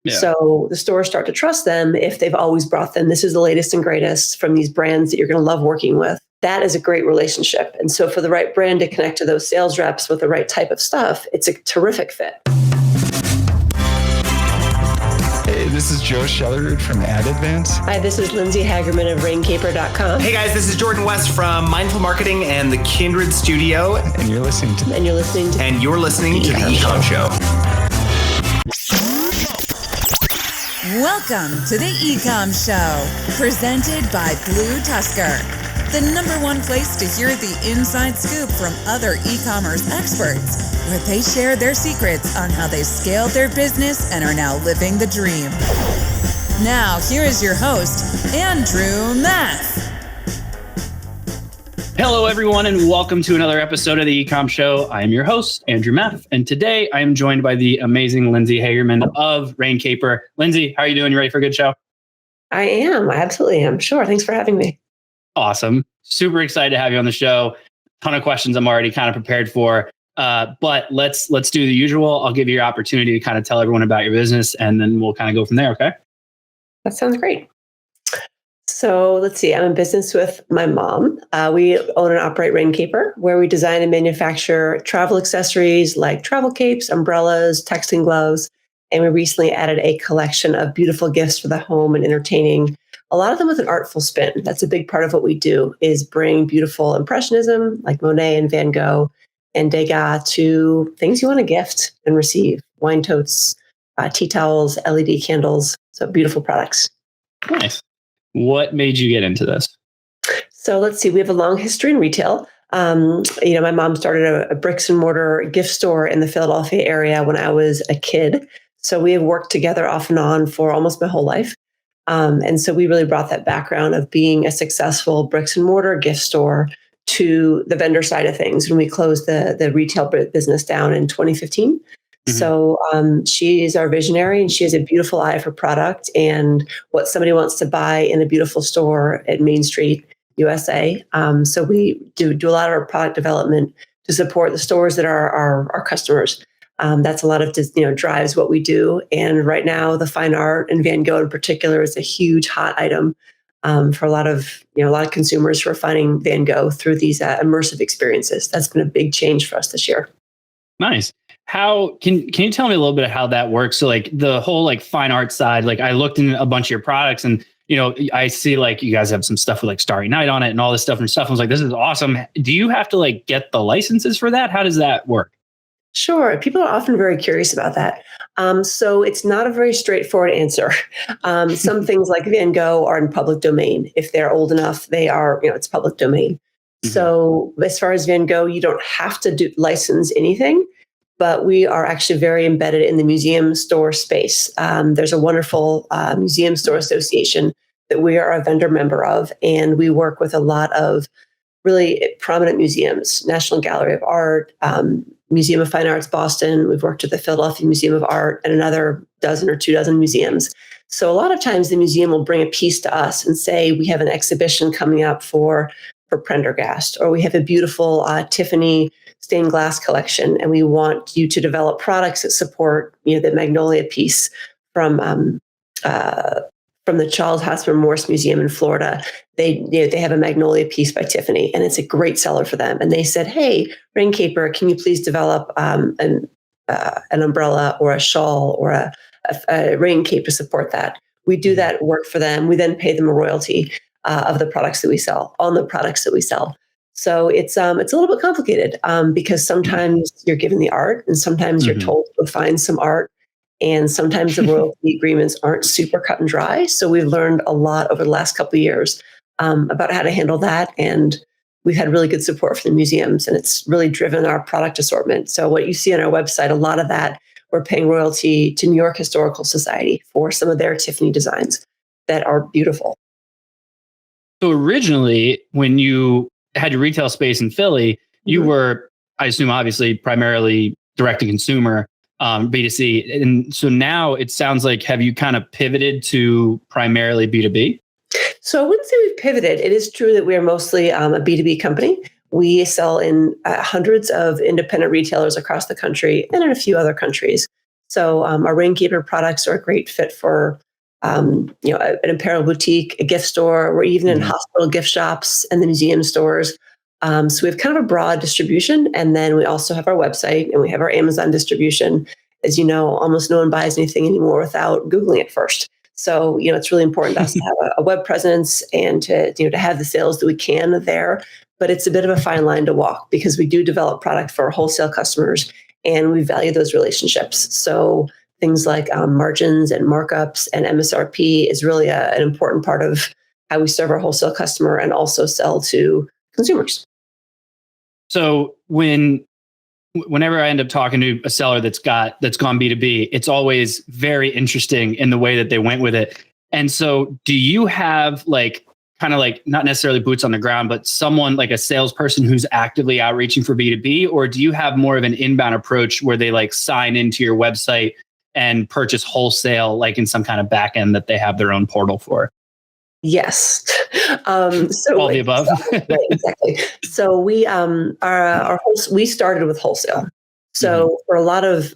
Yeah. So the stores start to trust them if they've always brought them, this is the latest and greatest from these brands that you're going to love working with. That is a great relationship. And so for the right brand to connect to those sales reps with the right type of stuff, it's a terrific fit. Hey, this is Joe Schellerud from Ad Advance. Hi, this is Lindsay Hagerman of RainCaper.com. Hey guys, this is Jordan West from Mindful Marketing and the Kindred Studio. And you're listening to the E-Comm Show. Welcome to the Ecomm Show, presented by BlueTuskr, the #1 place to hear the inside scoop from other e-commerce experts, where they share their secrets on how they scaled their business and are now living the dream. Now, here is your host, Andrew Math. Hello, everyone, and welcome to another episode of the Ecomm Show. I am your host, Andrew Math, and today I am joined by the amazing Lindsay Hagerman of RainCaper. Lindsay, how are you doing? You ready for a good show? I am. I absolutely am. Sure. Thanks for having me. Awesome. Super excited to have you on the show. Ton of questions I'm already kind of prepared for. But let's do the usual. I'll give you your opportunity to kind of tell everyone about your business, and then we'll kind of go from there, okay? That sounds great. So let's see, I'm in business with my mom. We own and operate RainCaper, where we design and manufacture travel accessories like travel capes, umbrellas, texting gloves. And we recently added a collection of beautiful gifts for the home and entertaining, a lot of them with an artful spin. That's a big part of what we do, is bring beautiful impressionism like Monet and Van Gogh and Degas to things you want to gift and receive. Wine totes, tea towels, LED candles. So beautiful products. Nice. What made you get into this? So let's see. We have a long history in retail. My mom started a bricks and mortar gift store in the Philadelphia area when I was a kid. So we have worked together off and on for almost my whole life. And so we really brought that background of being a successful bricks and mortar gift store to the vendor side of things when we closed the retail business down in 2015. So she is our visionary, and she has a beautiful eye for product and what somebody wants to buy in a beautiful store at Main Street, USA. So we do a lot of our product development to support the stores that are our customers. That's a lot of drives what we do. And right now, the fine art and Van Gogh in particular is a huge hot item for a lot of consumers who are finding Van Gogh through these immersive experiences. That's been a big change for us this year. Nice. How can you tell me a little bit of how that works? So like the whole like fine art side, like I looked in a bunch of your products and, I see like you guys have some stuff with like Starry Night on it and all this stuff and stuff. I was like, this is awesome. Do you have to like get the licenses for that? How does that work? Sure. People are often very curious about that. So it's not a very straightforward answer. Some things like Van Gogh are in public domain. If they're old enough, they are, it's public domain. Mm-hmm. So as far as Van Gogh, you don't have to license anything. But we are actually very embedded in the museum store space. There's a wonderful museum store association that we are a vendor member of, and we work with a lot of really prominent museums, National Gallery of Art, Museum of Fine Arts Boston. We've worked with the Philadelphia Museum of Art and another dozen or 24 museums. So a lot of times the museum will bring a piece to us and say, we have an exhibition coming up for Prendergast, or we have a beautiful Tiffany stained glass collection, and we want you to develop products that support, the Magnolia piece from the Charles Hosmer Morse Museum in Florida. They have a Magnolia piece by Tiffany, and it's a great seller for them. And they said, "Hey, RainCaper, can you please develop an umbrella or a shawl or a rain cape to support that?" We do that work for them. We then pay them a royalty of the products that we sell, on the products that we sell. So it's a little bit complicated because sometimes you're given the art and sometimes you're told to find some art, and sometimes the royalty agreements aren't super cut and dry. So we've learned a lot over the last couple of years about how to handle that. And we've had really good support from the museums, and it's really driven our product assortment. So what you see on our website, a lot of that, we're paying royalty to New York Historical Society for some of their Tiffany designs that are beautiful. So originally, when you had your retail space in Philly, you were, I assume, obviously, primarily direct to consumer, B2C. And so now it sounds like, have you kind of pivoted to primarily B2B? So I wouldn't say we've pivoted. It is true that we are mostly a B2B company. We sell in hundreds of independent retailers across the country and in a few other countries. So our RainCaper products are a great fit for an apparel boutique, a gift store, or even in hospital gift shops and the museum stores. So we have kind of a broad distribution. And then we also have our website and we have our Amazon distribution. As you know, almost no one buys anything anymore without Googling it first. So, it's really important to us to have a web presence and to have the sales that we can there. But it's a bit of a fine line to walk because we do develop product for wholesale customers and we value those relationships. So things like margins and markups and MSRP is really an important part of how we serve our wholesale customer and also sell to consumers. So whenever I end up talking to a seller that's gone B2B, it's always very interesting in the way that they went with it. And so do you have kind of not necessarily boots on the ground, but someone like a salesperson who's actively outreaching for B2B, or do you have more of an inbound approach where they sign into your website and purchase wholesale, in some kind of back end that they have their own portal for? Yes. So all the above. Right, exactly. So we we started with wholesale. So for a lot of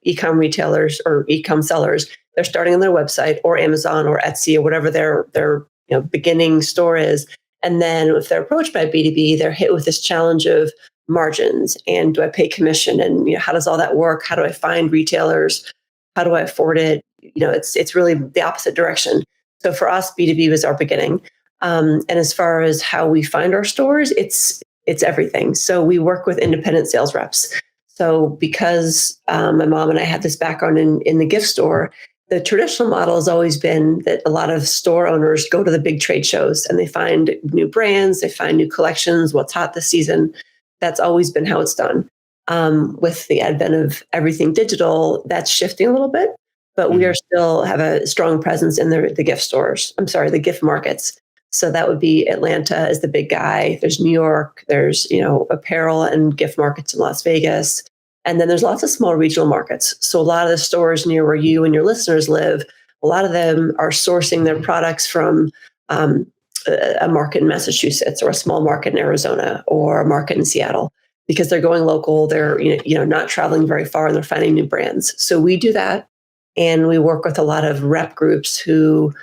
e-com retailers or e-com sellers, they're starting on their website or Amazon or Etsy or whatever their beginning store is. And then if they're approached by B2B, they're hit with this challenge of margins and do I pay commission and how does all that work? How do I find retailers? How do I afford it? It's really the opposite direction. So for us, B2B was our beginning. And as far as how we find our stores, it's everything. So we work with independent sales reps. So because my mom and I had this background in the gift store, the traditional model has always been that a lot of store owners go to the big trade shows and they find new brands, they find new collections, what's hot this season. That's always been how it's done. With the advent of everything digital, that's shifting a little bit. But we are still have a strong presence in the gift stores. I'm sorry, the gift markets. So that would be Atlanta is the big guy. There's New York. There's, apparel and gift markets in Las Vegas. And then there's lots of small regional markets. So a lot of the stores near where you and your listeners live, a lot of them are sourcing their products from a market in Massachusetts or a small market in Arizona or a market in Seattle because they're going local. They're, not traveling very far and they're finding new brands. So we do that. And we work with a lot of rep groups who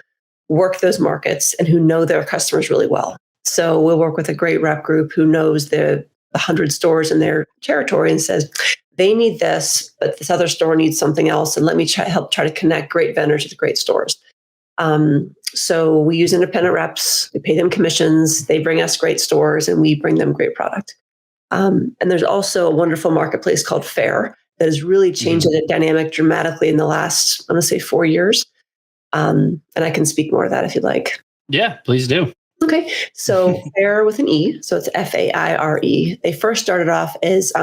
work those markets and who know their customers really well. So we'll work with a great rep group who knows the 100 stores in their territory and says, they need this, but this other store needs something else. And let me help try to connect great vendors with great stores. So we use independent reps. We pay them commissions. They bring us great stores and we bring them great product. And there's also a wonderful marketplace called Fair that has really changed the dynamic dramatically in the last, I'm going to say 4 years. And I can speak more of that if you'd like. Yeah, please do. Okay. So Fair with an E. So it's Faire. They first started off as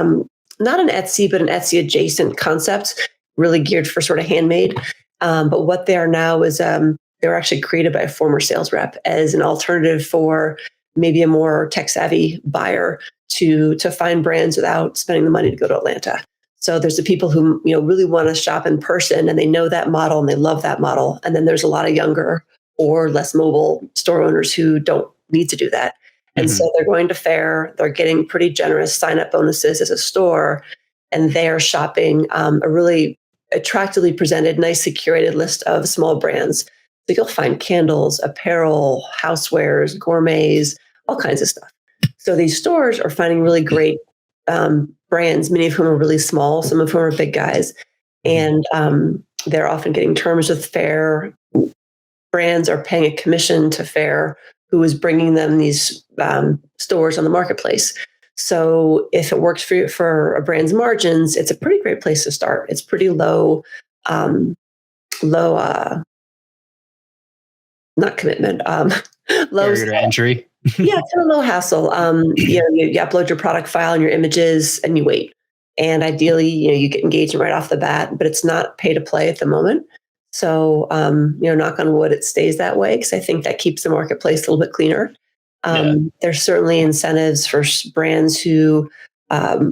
not an Etsy, but an Etsy adjacent concept, really geared for sort of handmade. But what they are now is they were actually created by a former sales rep as an alternative for maybe a more tech savvy buyer to find brands without spending the money to go to Atlanta. So there's the people who really want to shop in person and they know that model and they love that model. And then there's a lot of younger or less mobile store owners who don't need to do that. And so they're going to Fair, they're getting pretty generous sign-up bonuses as a store, and they're shopping a really attractively presented, nicely curated list of small brands. So you'll find candles, apparel, housewares, gourmets, all kinds of stuff. So these stores are finding really great brands, many of whom are really small, some of whom are big guys. And they're often getting terms with Fair. Brands are paying a commission to Fair, who is bringing them these stores on the marketplace. So if it works for a brand's margins, it's a pretty great place to start. It's pretty low, not commitment, low barrier to entry. Yeah, it's a low hassle. You upload your product file and your images and you wait. And ideally, you get engagement right off the bat, but it's not pay to play at the moment. So, knock on wood, it stays that way because I think that keeps the marketplace a little bit cleaner. There's certainly incentives for brands who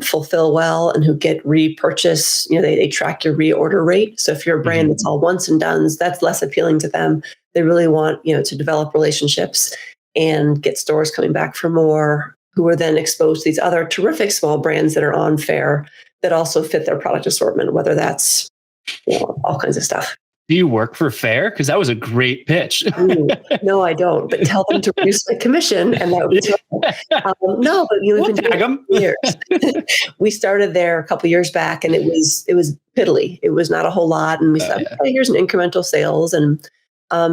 fulfill well and who get repurchase. They track your reorder rate. So if you're a brand that's all once and dones, that's less appealing to them. They really want, to develop relationships and get stores coming back for more, who are then exposed to these other terrific small brands that are on Fair that also fit their product assortment, whether that's all kinds of stuff. Do you work for Fair? Because that was a great pitch. Ooh, no, I don't. But tell them to reduce my commission, and that would be terrible. No, but we've been doing it for years. We started there a couple years back, and it was piddly. It was not a whole lot, and we said, "Okay, here's an incremental sales," and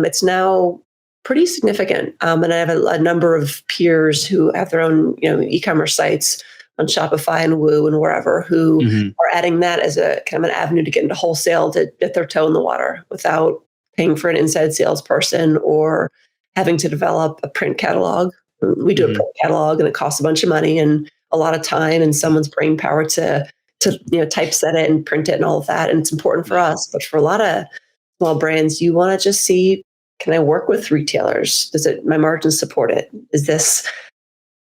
it's now pretty significant. And I have a number of peers who have their own e-commerce sites on Shopify and Woo and wherever, who are adding that as a kind of an avenue to get into wholesale, to dip their toe in the water without paying for an inside salesperson or having to develop a print catalog. We do a print catalog, and it costs a bunch of money and a lot of time and someone's brain power to typeset it and print it and all of that. And it's important for us, but for a lot of small brands, you want to just see, can I work with retailers? Does my margins support it? Is this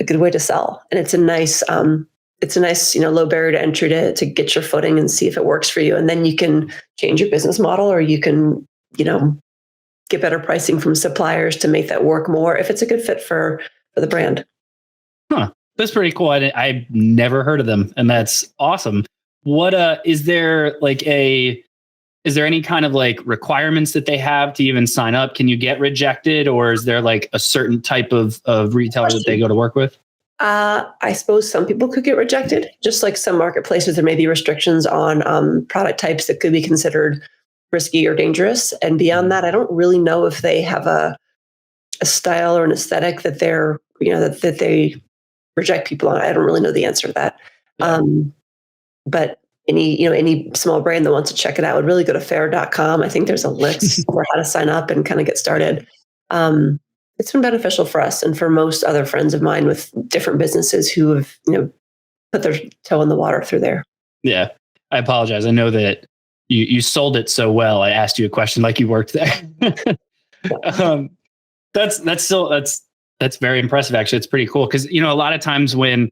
a good way to sell? And it's a nice, low barrier to entry to get your footing and see if it works for you. And then you can change your business model, or you can, get better pricing from suppliers to make that work more if it's a good fit for the brand. Huh. That's pretty cool. I've never heard of them, and that's awesome. What is there any kind of like requirements that they have to even sign up? Can you get rejected, or is there like a certain type of retailer that they go to work with? I suppose some people could get rejected, just like some marketplaces. There may be restrictions on product types that could be considered risky or dangerous. And beyond that, I don't really know if they have a style or an aesthetic that they're, that they reject people on. I don't really know the answer to that. Yeah. But any small brand that wants to check it out would really go to fair.com. I think there's a list for how to sign up and kind of get started. It's been beneficial for us and for most other friends of mine with different businesses who have, put their toe in the water through there. Yeah. I apologize. I know that you sold it so well. I asked you a question like you worked there. That's very impressive. Actually, it's pretty cool. Cause a lot of times when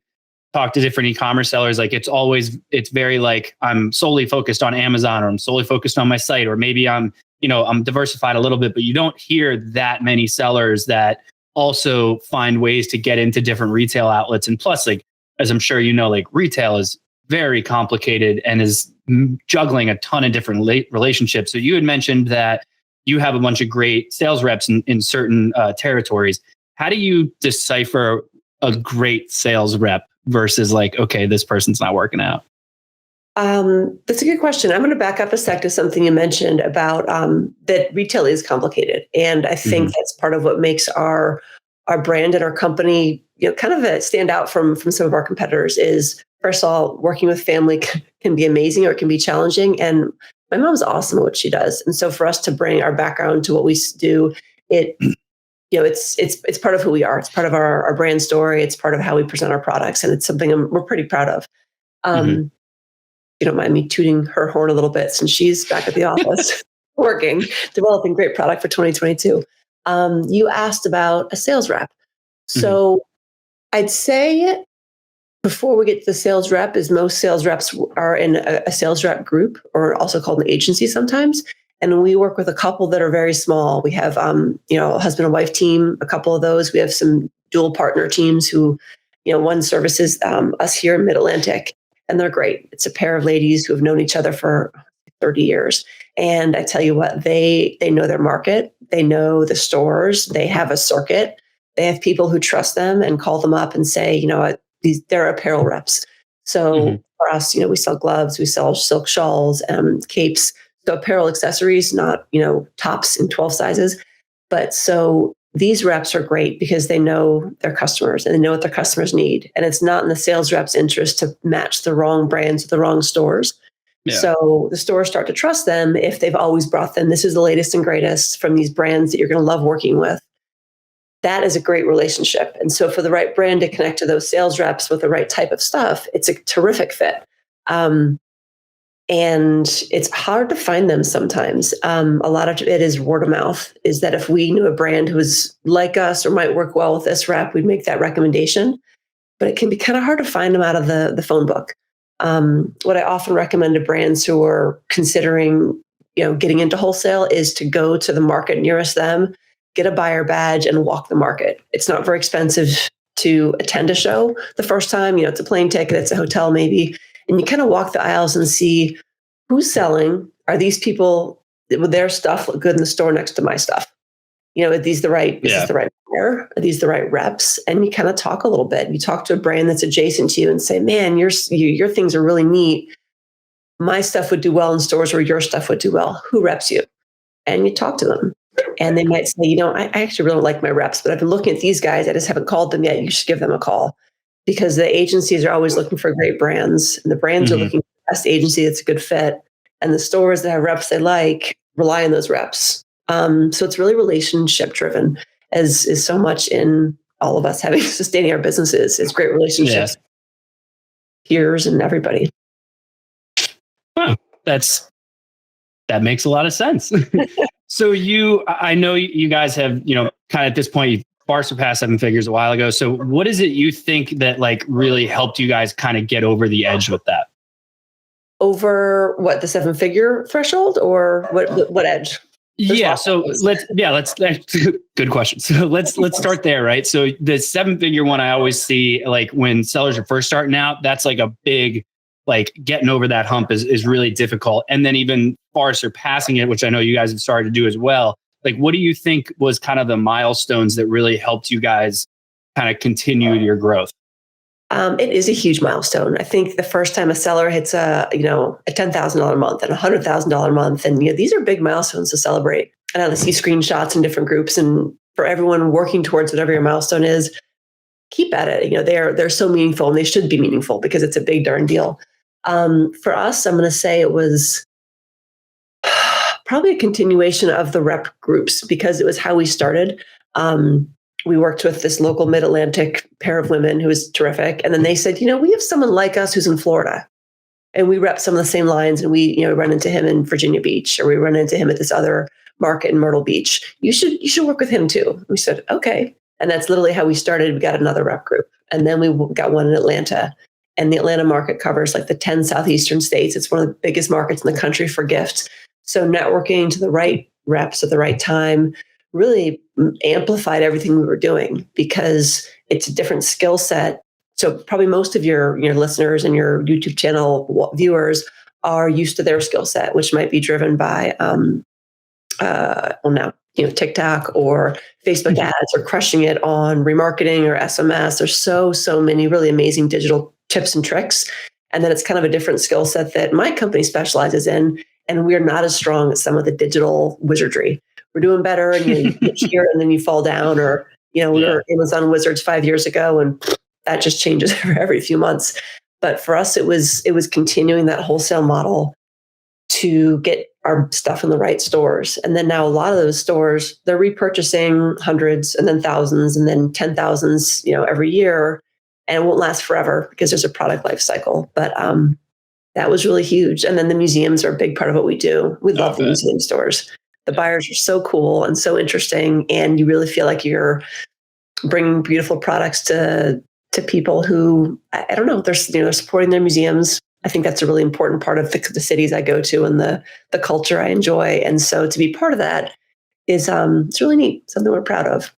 talk to different e-commerce sellers, like it's very like, I'm solely focused on Amazon, or I'm solely focused on my site, or maybe I'm diversified a little bit, but you don't hear that many sellers that also find ways to get into different retail outlets. And plus, like, as I'm sure like retail is very complicated and is juggling a ton of different relationships. So you had mentioned that you have a bunch of great sales reps in certain territories. How do you decipher a great sales rep versus like, okay, this person's not working out? That's a good question. I'm going to back up a sec to something you mentioned about that retail is complicated. And I think that's part of what makes our brand and our company, kind of stand out from some of our competitors. Is, first of all, working with family can be amazing, or it can be challenging. And my mom's awesome at what she does. And so for us to bring our background to what we do, it's part of who we are. It's part of our brand story. It's part of how we present our products. And it's something we're pretty proud of. You don't mind me tooting her horn a little bit, since she's back at the office working, developing great product for 2022. You asked about a sales rep. So I'd say before we get to the sales rep, is most sales reps are in a sales rep group, or also called an agency sometimes. And we work with a couple that are very small. We have, a husband and wife team, a couple of those. We have some dual partner teams who, one services us here in Mid-Atlantic, and they're great. It's a pair of ladies who have known each other for 30 years. And I tell you what, they know their market. They know the stores. They have a circuit. They have people who trust them and call them up and say, they're apparel reps. So for us, we sell gloves, we sell silk shawls, capes. So apparel accessories, not, tops in 12 sizes. But so these reps are great because they know their customers and they know what their customers need. And it's not in the sales rep's interest to match the wrong brands with the wrong stores. Yeah. So the stores start to trust them if they've always brought them, this is the latest and greatest from these brands that you're going to love working with. That is a great relationship. And so for the right brand to connect to those sales reps with the right type of stuff, it's a terrific fit. And it's hard to find them sometimes. A lot of it is word of mouth, is that if we knew a brand who was like us or might work well with this rep, we'd make that recommendation. But it can be kind of hard to find them out of the phone book. What I often recommend to brands who are considering, getting into wholesale is to go to the market nearest them, get a buyer badge, and walk the market. It's not very expensive to attend a show the first time. It's a plane ticket, it's a hotel maybe. And you kind of walk the aisles and see who's selling. Are these people with their stuff look good in the store next to my stuff? Are these the right, is this the right buyer? Are these the right reps? And you kind of talk a little bit. You talk to a brand that's adjacent to you and say, man, your things are really neat. My stuff would do well in stores where your stuff would do well. Who reps you? And you talk to them. And they might say, I actually really like my reps, but I've been looking at these guys. I just haven't called them yet. You should give them a call, because the agencies are always looking for great brands, and the brands are looking for the best agency that's a good fit. And the stores that have reps they like rely on those reps. So it's really relationship driven, as is so much in all of us sustaining our businesses. It's great relationships, peers, and everybody. Wow, that makes a lot of sense. So I know you guys have, kind of at this point, you far surpassed 7 figures a while ago. So what is it you think that like really helped you guys kind of get over the edge with that? Over what, the 7-figure threshold, or what edge? Let's good question. So let's start there, right? So the 7-figure one, I always see like when sellers are first starting out, that's like a big, like getting over that hump is really difficult. And then even far surpassing it, which I know you guys have started to do as well. Like, what do you think was kind of the milestones that really helped you guys kind of continue your growth? It is a huge milestone. I think the first time a seller hits a $10,000 a month and $100,000 a month, and these are big milestones to celebrate. And I see screenshots in different groups, and for everyone working towards whatever your milestone is, keep at it. They're so meaningful, and they should be meaningful because it's a big darn deal. For us, I'm going to say it was probably a continuation of the rep groups, because it was how we started. We worked with this local mid-Atlantic pair of women who was terrific. And then they said, we have someone like us who's in Florida, and we rep some of the same lines, and we, run into him in Virginia Beach, or we run into him at this other market in Myrtle Beach. You should work with him too. We said, okay. And that's literally how we started. We got another rep group, and then we got one in Atlanta, and the Atlanta market covers like the 10 southeastern states. It's one of the biggest markets in the country for gifts. So networking to the right reps at the right time really amplified everything we were doing, because it's a different skill set. So probably most of your listeners and your YouTube channel viewers are used to their skill set, which might be driven by TikTok or Facebook ads, or crushing it on remarketing or SMS. There's so many really amazing digital tips and tricks. And then it's kind of a different skill set that my company specializes in. And we're not as strong as some of the digital wizardry. We're doing better, and you get here and then you fall down, or, we were Amazon wizards 5 years ago, and that just changes every few months. But for us, it was continuing that wholesale model to get our stuff in the right stores. And then now a lot of those stores, they're repurchasing hundreds and then thousands and then 10,000s, every year, and it won't last forever because there's a product life cycle. But that was really huge. And then the museums are a big part of what we do. We love the museum stores. The buyers are so cool and so interesting, and you really feel like you're bringing beautiful products to people who, I don't know, they're supporting their museums. I think that's a really important part of the cities I go to and the culture I enjoy. And so to be part of that is it's really neat, something we're proud of.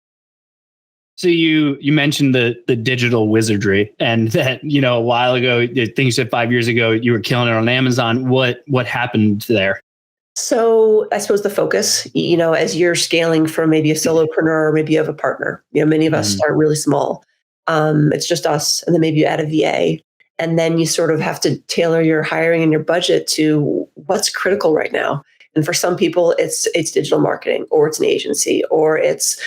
So you mentioned the digital wizardry, and that, a while ago, things you said 5 years ago, you were killing it on Amazon. What happened there? So I suppose the focus, as you're scaling from maybe a solopreneur, or maybe you have a partner, many of us start really small. It's just us. And then maybe you add a VA, and then you sort of have to tailor your hiring and your budget to what's critical right now. And for some people, it's digital marketing, or it's an agency, or it's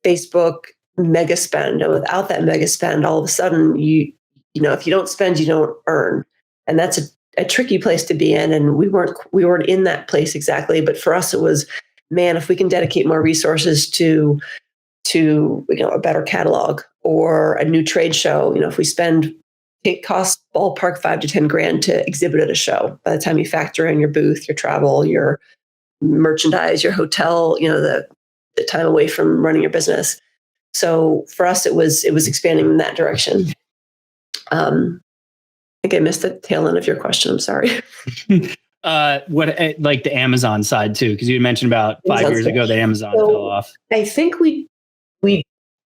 Facebook mega spend. And without that mega spend, all of a sudden, if you don't spend, you don't earn. And that's a tricky place to be in. And we weren't in that place exactly. But for us, it was, man, if we can dedicate more resources to a better catalog or a new trade show, if we it costs ballpark $5 to $10,000 to exhibit at a show. By the time you factor in your booth, your travel, your merchandise, your hotel, the time away from running your business. So for us, it was expanding in that direction. I think I missed the tail end of your question. I'm sorry. What like the Amazon side too? Because you mentioned about 5 years ago the Amazon fell off. I think we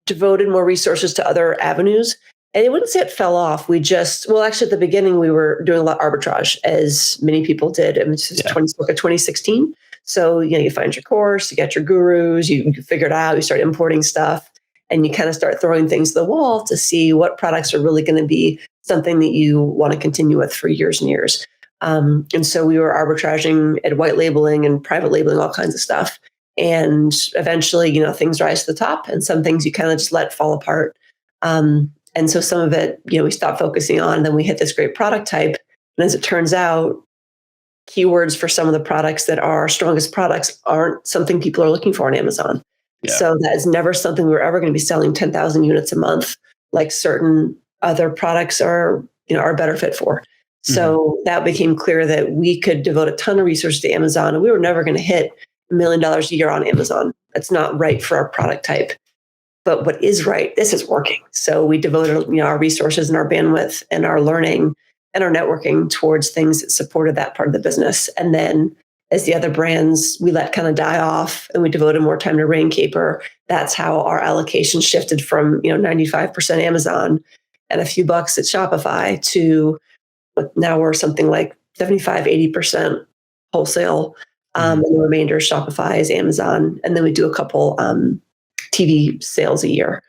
devoted more resources to other avenues. And I wouldn't say it fell off. We just, well, actually, at the beginning, we were doing a lot of arbitrage, as many people did. I mean, this is 2016. So, you find your course, you get your gurus, you figure it out, you start importing stuff, and you kind of start throwing things to the wall to see what products are really going to be something that you want to continue with for years and years. And so we were arbitraging at white labeling and private labeling, all kinds of stuff. And eventually, things rise to the top, and some things you kind of just let fall apart. And so some of it, we stopped focusing on, and then we hit this great product type. And as it turns out, keywords for some of the products that are our strongest products aren't something people are looking for on Amazon. Yeah. So that is never something we're ever going to be selling 10,000 units a month, like certain other products are a better fit for. So that became clear that we could devote a ton of resources to Amazon, and we were never going to hit $1 million a year on Amazon. That's not right for our product type. But what is right, this is working. So we devoted our resources and our bandwidth and our learning and our networking towards things that supported that part of the business. And then as the other brands, we let kind of die off and we devoted more time to RainCaper. That's how our allocation shifted from 95% Amazon and a few bucks at Shopify to now we're something like 75, 80% wholesale. And the remainder is Shopify, is Amazon. And then we do a couple TV sales a year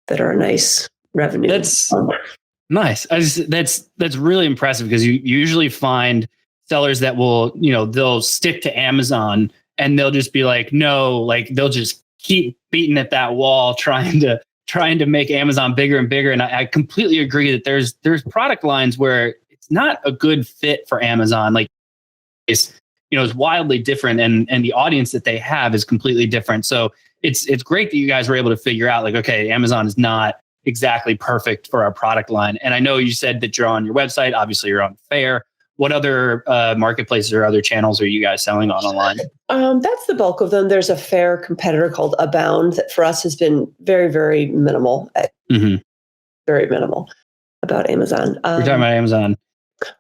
that are a nice revenue. That's nice. That's really impressive, because you usually find sellers that will, they'll stick to Amazon and they'll just be like, no, like they'll just keep beating at that wall, trying to make Amazon bigger and bigger. And I completely agree that there's product lines where it's not a good fit for Amazon. Like it's wildly different, and the audience that they have is completely different. So it's great that you guys were able to figure out, like, okay, Amazon is not exactly perfect for our product line. And I know you said that you're on your website. Obviously, you're on Fair. What other marketplaces or other channels are you guys selling on online? That's the bulk of them. There's a Fair competitor called Abound that for us has been very, very minimal. Very minimal about Amazon. We're talking about Amazon.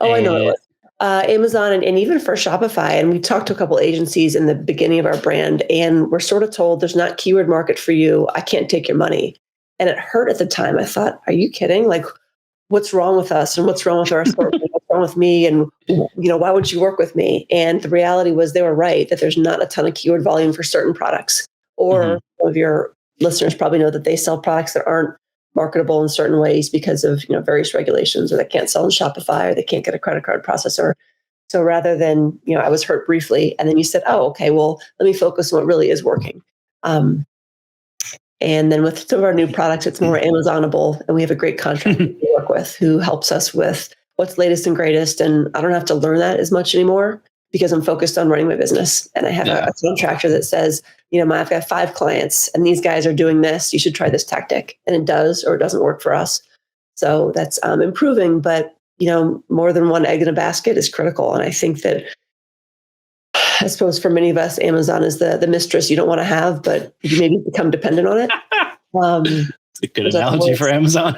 Oh, I know it was. Amazon and even for Shopify. And we talked to a couple agencies in the beginning of our brand, and we're sort of told there's not keyword market for you. I can't take your money. And it hurt at the time. I thought, are you kidding? Like, what's wrong with us? And what's wrong with our assortment? What's wrong with me? And, why would you work with me? And the reality was they were right, that there's not a ton of keyword volume for certain products. Or some of your listeners probably know that they sell products that aren't marketable in certain ways because of various regulations, or they can't sell in Shopify, or they can't get a credit card processor. So rather than I was hurt briefly, and then you said, oh, okay, well, let me focus on what really is working. And then with some of our new products, it's more Amazonable, and we have a great contractor to work with who helps us with what's latest and greatest. And I don't have to learn that as much anymore because I'm focused on running my business. And I have a contractor that says, I've got 5 clients and these guys are doing this. You should try this tactic. And it does, or it doesn't work for us. So that's improving. But, more than one egg in a basket is critical. And I think that, I suppose for many of us, Amazon is the mistress you don't want to have, but you maybe become dependent on it. It's a good analogy for Amazon.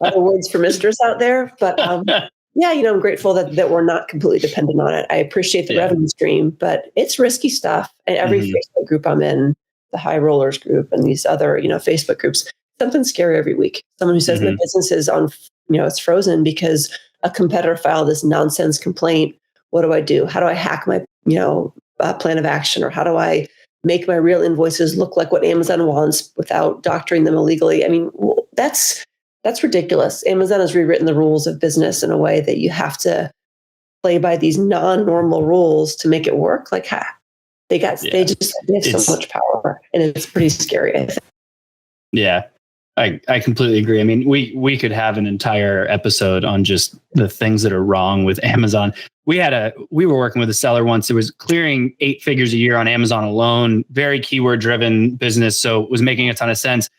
Other words for mistress out there. But I'm grateful that we're not completely dependent on it. I appreciate the revenue stream, but it's risky stuff. And every Facebook group I'm in, the High Rollers group and these other, Facebook groups, something scary every week. Someone who says the business is on, it's frozen because a competitor filed this nonsense complaint. What do I do? How do I hack my, plan of action? Or how do I make my real invoices look like what Amazon wants without doctoring them illegally? I mean, that's ridiculous. Amazon has rewritten the rules of business in a way that you have to play by these non-normal rules to make it work. Like, they have so much power, and it's pretty scary, I think. Yeah, I completely agree. I mean, we could have an entire episode on just the things that are wrong with Amazon. We were working with a seller once that was clearing 8 figures a year on Amazon alone, very keyword driven business. So it was making a ton of sense,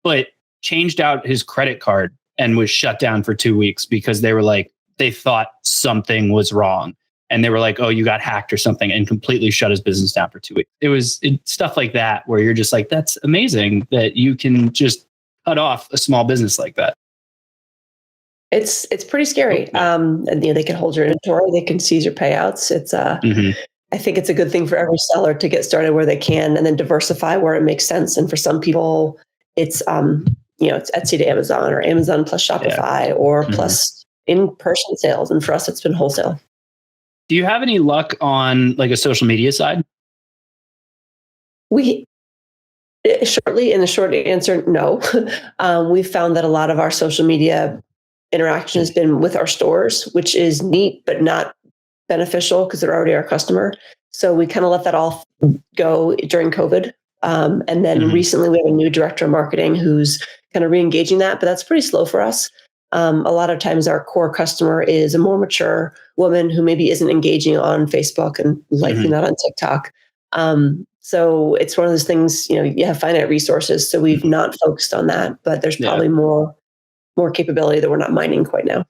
but changed out his credit card and was shut down for 2 weeks because they thought something was wrong. And they were like, oh, you got hacked or something, and completely shut his business down for 2 weeks. It was stuff like that where you're just like, that's amazing that you can just cut off a small business like that. It's pretty scary. And they can hold your inventory, they can seize your payouts. It's I think it's a good thing for every seller to get started where they can and then diversify where it makes sense. And for some people, it's it's Etsy to Amazon or Amazon plus Shopify or plus in-person sales. And for us, it's been wholesale. Do you have any luck on like a social media side? In the short answer, no. We found that a lot of our social media interaction has been with our stores, which is neat, but not beneficial because they're already our customer. So we kind of let that all go during COVID. And then recently we have a new director of marketing who's kind of re-engaging that, but that's pretty slow for us. A lot of times our core customer is a more mature woman who maybe isn't engaging on Facebook and likely not on TikTok. So it's one of those things, you have finite resources. So we've not focused on that, but there's probably more capability that we're not mining quite now.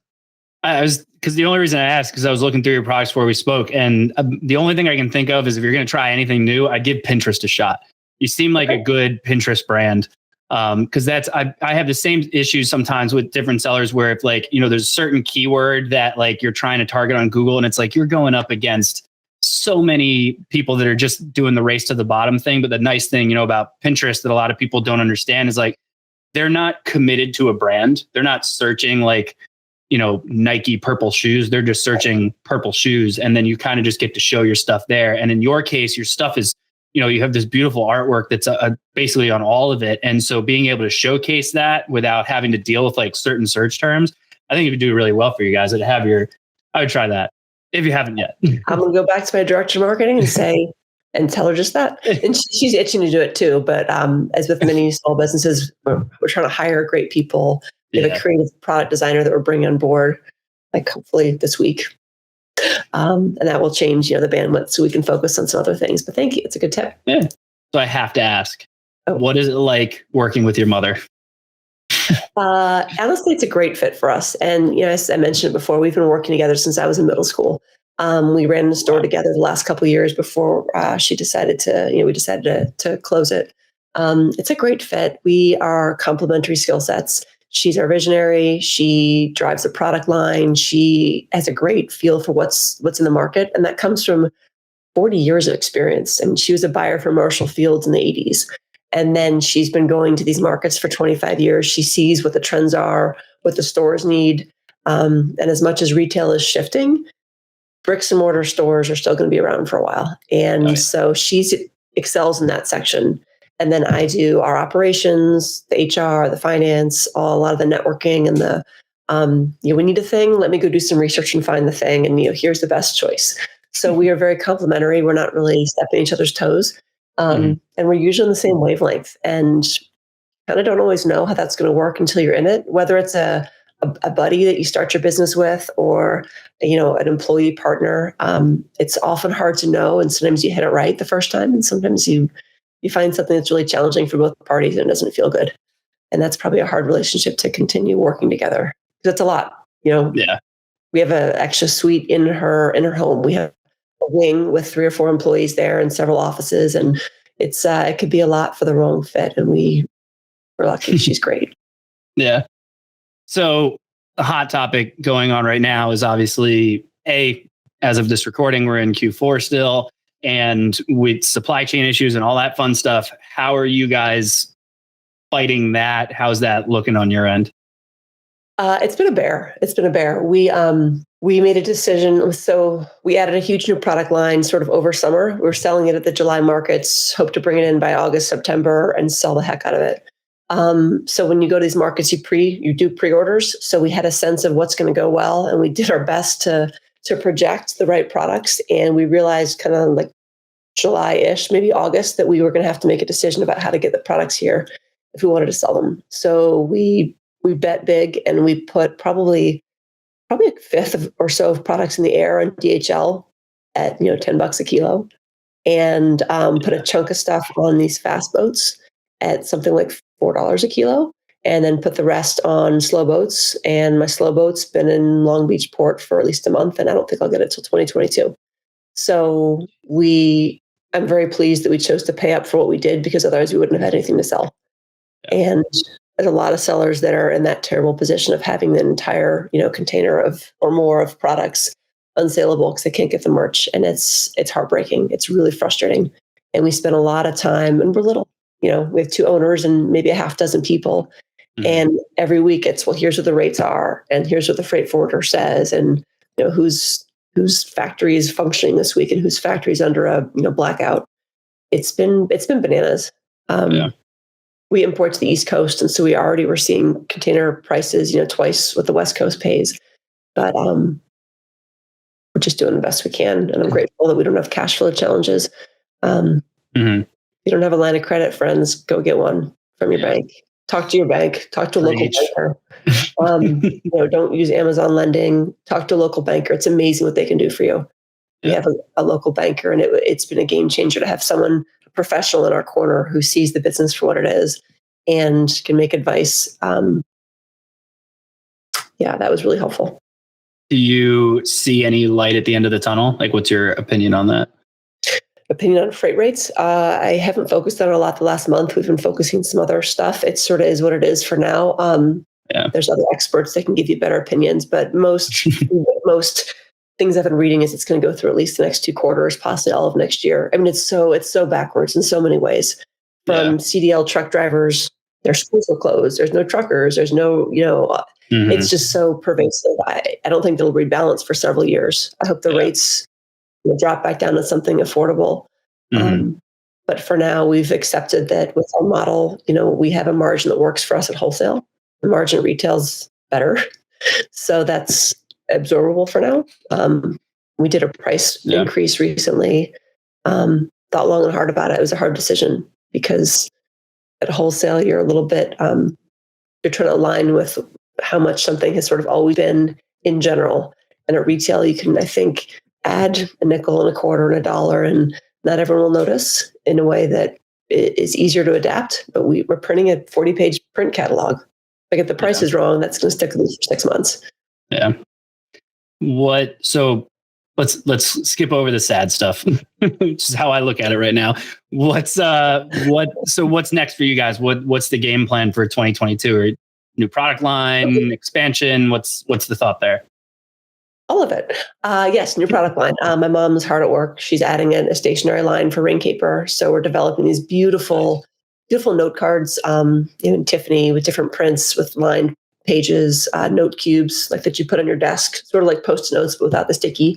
Because the only reason I asked, because I was looking through your products before we spoke, and the only thing I can think of is if you're going to try anything new, I'd give Pinterest a shot. You seem like a good Pinterest brand. Because I have the same issues sometimes with different sellers where if there's a certain keyword that like you're trying to target on Google and it's like you're going up against so many people that are just doing the race to the bottom thing. But the nice thing, about Pinterest that a lot of people don't understand is like, they're not committed to a brand. They're not searching like, Nike purple shoes. They're just searching purple shoes. And then you kind of just get to show your stuff there. And in your case, your stuff is, you have this beautiful artwork that's basically on all of it. And so being able to showcase that without having to deal with like certain search terms, I think it would do really well for you guys. I would try that if you haven't yet. I'm going to go back to my director of marketing and tell her just that. And she's itching to do it too. But as with many small businesses, we're trying to hire great people. We have a creative product designer that we're bringing on board, like hopefully this week. And that will change, the bandwidth so we can focus on some other things. But thank you. It's a good tip. Yeah. So I have to ask, what is it like working with your mother? Honestly, it's a great fit for us. And, as I mentioned it before, we've been working together since I was in middle school. We ran the store together the last couple of years before we decided to close it. It's a great fit. We are complementary skill sets. She's our visionary. She drives the product line. She has a great feel for what's in the market. And that comes from 40 years of experience. I mean, she was a buyer for Marshall Fields in the 80s. And then she's been going to these markets for 25 years. She sees what the trends are, what the stores need. And as much as retail is shifting, bricks and mortar stores are still going to be around for a while. And so she excels in that section. And then I do our operations, the HR, the finance, a lot of the networking and the, we need a thing. Let me go do some research and find the thing. And, here's the best choice. So we are very complementary. We're not really stepping each other's toes. And we're usually on the same wavelength and kind of don't always know how that's going to work until you're in it, whether it's a buddy that you start your business with or, an employee partner. It's often hard to know. And sometimes you hit it right the first time. And sometimes you find something that's really challenging for both parties and it doesn't feel good. And that's probably a hard relationship to continue working together. Because it's a lot, Yeah. We have an extra suite in her home. We have a wing with 3 or 4 employees there and several offices. And it's it could be a lot for the wrong fit. And we're lucky. She's great. Yeah. So the hot topic going on right now is obviously as of this recording, we're in Q4 still. And with supply chain issues and all that fun stuff, how are you guys fighting that? How's that looking on your end? It's been a bear. We made a decision. So we added a huge new product line sort of over summer. We're selling it at the July markets, hope to bring it in by August, September and sell the heck out of it. So when you go to these markets, you do pre-orders. So we had a sense of what's going to go well. And we did our best to project the right products. And we realized kind of like July-ish, maybe August, that we were going to have to make a decision about how to get the products here if we wanted to sell them. So we bet big and we put probably a fifth or so of products in the air on DHL at $10 a kilo, and put a chunk of stuff on these fast boats at something like $4 a kilo, and then put the rest on slow boats. And my slow boat's been in Long Beach port for at least a month, and I don't think I'll get it till 2022. So I'm very pleased that we chose to pay up for what we did, because otherwise we wouldn't have had anything to sell. Yeah. And there's a lot of sellers that are in that terrible position of having the entire, container of or more of products unsaleable because they can't get the merch. And it's heartbreaking. It's really frustrating. And we spend a lot of time, and we're little, we have 2 owners and maybe a half dozen people. And every week it's, well, here's what the rates are, and here's what the freight forwarder says, and whose factory is functioning this week and whose factory is under a blackout. It's been bananas. We import to the East Coast, and so we already were seeing container prices twice what the West Coast pays. But we're just doing the best we can, and I'm grateful that we don't have cash flow challenges. If you don't have a line of credit, friends, go get one from your bank. Talk to your bank. Talk to a local banker. Don't use Amazon lending. Talk to a local banker. It's amazing what they can do for you. We have a local banker, and it's been a game changer to have someone, a professional in our corner, who sees the business for what it is and can make advice. That was really helpful. Do you see any light at the end of the tunnel? Like, what's your opinion on that? Opinion on freight rates? I haven't focused on it a lot the last month. We've been focusing on some other stuff. It sort of is what it is for now. There's other experts that can give you better opinions, but most things I've been reading is it's going to go through at least the next 2 quarters, possibly all of next year. I mean, it's so backwards in so many ways. From CDL truck drivers, their schools are closed. There's no truckers. There's no, it's just so pervasive. I don't think they'll rebalance for several years. I hope the rates drop back down to something affordable. But for now, we've accepted that with our model, we have a margin that works for us at wholesale. The margin at retail's better. So that's absorbable for now. We did a price increase recently. Thought long and hard about it. It was a hard decision because at wholesale, you're a little bit, you're trying to align with how much something has sort of always been in general. And at retail, you can, I think, add a nickel and a quarter and $1, and not everyone will notice in a way that is easier to adapt. But we're printing a 40-page print catalog. Like, if the price is wrong, that's going to stick with me for 6 months. Yeah. So let's skip over the sad stuff, which is how I look at it right now. What's next for you guys? What's the game plan for 2022? Or new product line, expansion? What's the thought there? All of it. Yes, new product line. My mom's hard at work. She's adding in a stationery line for RainCaper. So we're developing these beautiful note cards, in Tiffany with different prints with lined pages, note cubes like that you put on your desk, sort of like Post-it notes, but without the sticky.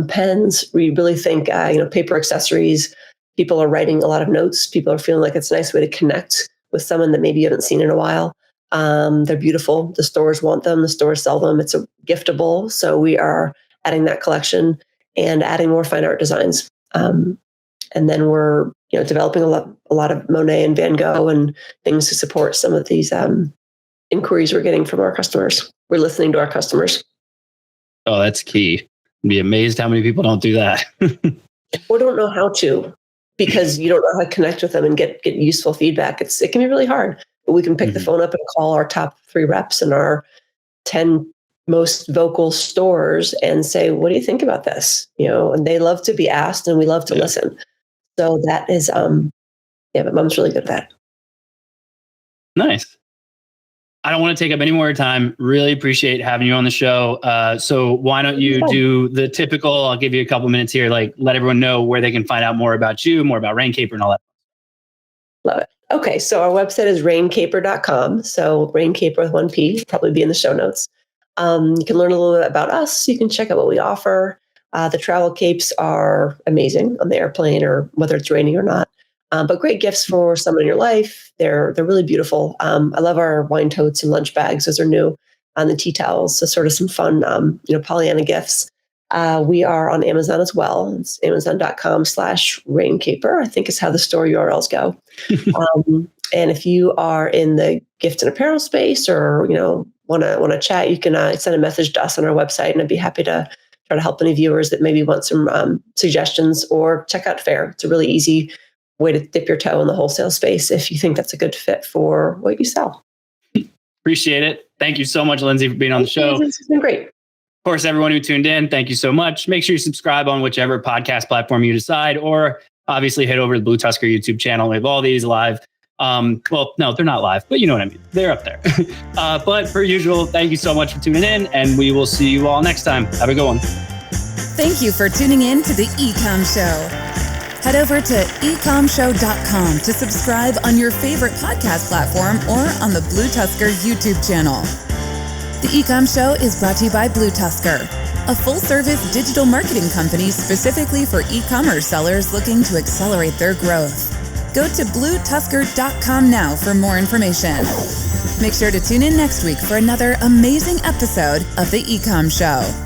Pens. We really think, paper accessories. People are writing a lot of notes. People are feeling like it's a nice way to connect with someone that maybe you haven't seen in a while. They're beautiful. The stores want them. The stores sell them. It's a giftable. So we are adding that collection and adding more fine art designs. And then we're, developing a lot of Monet and Van Gogh and things to support some of these inquiries we're getting from our customers. We're listening to our customers. Oh, that's key. I'd be amazed how many people don't do that. Or don't know how to, because you don't know how to connect with them and get useful feedback. It can be really hard. But we can pick the phone up and call our top 3 reps in our 10 most vocal stores and say, what do you think about this? And they love to be asked, and we love to listen. So that is, but Mom's really good at that. Nice. I don't want to take up any more time. Really appreciate having you on the show. So why don't you do the typical, I'll give you a couple minutes here, like let everyone know where they can find out more about you, more about RainCaper and all that. Love it. Okay, so our website is RainCaper.com. So RainCaper with 1 P, probably be in the show notes. You can learn a little bit about us. You can check out what we offer. The travel capes are amazing on the airplane or whether it's raining or not. But great gifts for someone in your life. They're really beautiful. I love our wine totes and lunch bags. Those are new. On the tea towels. So sort of some fun, Pollyanna gifts. We are on Amazon as well. It's Amazon.com/RainCaper, I think is how the store URLs go. And if you are in the gift and apparel space or, want to chat, you can send a message to us on our website, and I'd be happy to try to help any viewers that maybe want some suggestions, or check out Fair. It's a really easy way to dip your toe in the wholesale space if you think that's a good fit for what you sell. Appreciate it. Thank you so much, Lindsay, for being on the show. This has been great. Of course, everyone who tuned in, thank you so much. Make sure you subscribe on whichever podcast platform you decide, or obviously head over to the BlueTuskr YouTube channel. We have all these live. Well, no, they're not live, but you know what I mean. They're up there. But per usual, thank you so much for tuning in, and we will see you all next time. Have a good one. Thank you for tuning in to the Ecomm Show. Head over to ecommshow.com to subscribe on your favorite podcast platform or on the BlueTuskr YouTube channel. The Ecomm Show is brought to you by BlueTuskr, a full-service digital marketing company specifically for e-commerce sellers looking to accelerate their growth. Go to BlueTuskr.com now for more information. Make sure to tune in next week for another amazing episode of The Ecomm Show.